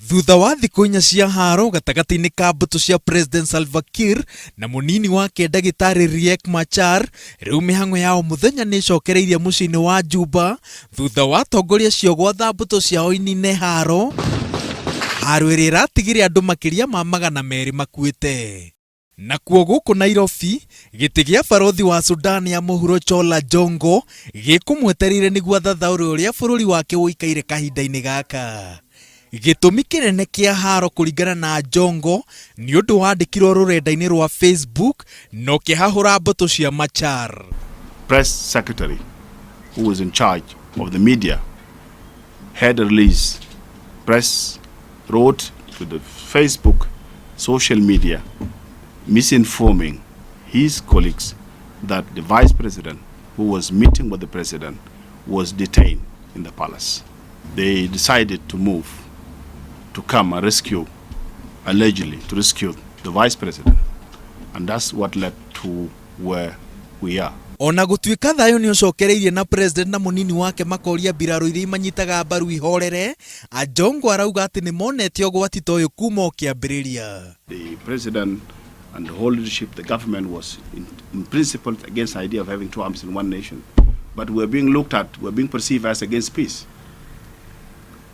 Thutha wa thikũ inya cia haro gatagati-inĩ ka mbutu cia President Salva Kiir na munini wake ndagĩtarĩ Riek Machar, rĩu mihang'o yao muthenya niucokete mucii-inĩ wa Juba thutha wa atongoria cio gwatha mbutu ciao inine haro ĩrĩa ĩratigire andũ makĩria ma 200 makuĩte. Nakuo gũkũ Nairobi, gĩtĩ gĩa barothi wa Sudan ya muhuro Chola Jongo gĩkũmwetereire nĩguo athathaũre ũrĩa bũrũri wake ũikaire kahinda-inĩ gaka. Gĩtũmi kĩnene kĩa haro kũringana na Jongo nĩ ũndũ wandĩkirwo rũrenda-inĩ rwa Facebook no kĩhahũra mbũtũ cia Machar. Press secretary who was in charge of the media had a release. Press wrote to the Facebook social media misinforming his colleagues that the vice president who was meeting with the president was detained in the palace. They decided to move to come and rescue, allegedly to rescue the vice president, and that's what led to where we are. Ona gutuika Thayu niucokete na president na munini wake makoria mbiraru iria manyitaga mbaru ihorere, Jongo arauga ati ni monete ũgwati ta ũyũ kuma ũkĩambĩrĩria. The president and the whole leadership, the government was in principle against the idea of having two armies in one nation, but we're being looked at, we're being perceived as against peace.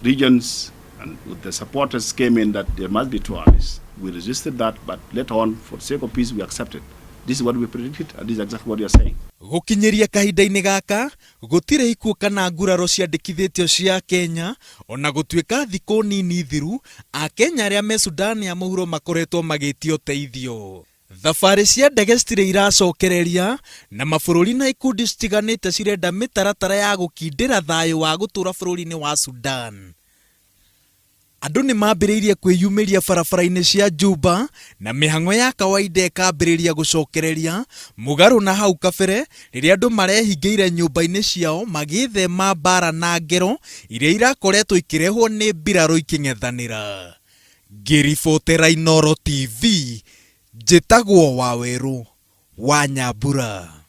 Regions and with the supporters came in that there must be two armies. We resisted that, but later on, for the sake of peace, we accepted. This is what we predicted, and this is exactly what you are saying. Gukinyeria kahinda-inĩ gaka gutire ikuũ kana nguraro ciandĩkithĩtio cia Kenya, ona gutuika thikũ nini thiru a Kenya arĩa me Sudan ya muhuro makoretwo magĩtio teithio. Thabarĩ cia ndege citirĩ iracokereria na mabũrũri na ikundi itiganite cirenda mitaratara ya gũkindĩra thayũ wa gũtũra bũrũri-inĩ wa Sudan. Andu ni mambĩrĩirie kwĩyumĩria barabara-inĩ cia Juba na mihang'o ya kawaida ĩkambĩrĩria gucokereria mũgarũ na hau kabere rĩrĩa andũ marehingĩire nyũmba-inĩ ciao magĩthema mbara na ngero iria irakoretwo ikĩrehwo nĩ mbiraru ikĩng'ethanĩra. Ngĩribotera Inooro TV, njĩtagwo Waweru wa Nyambura.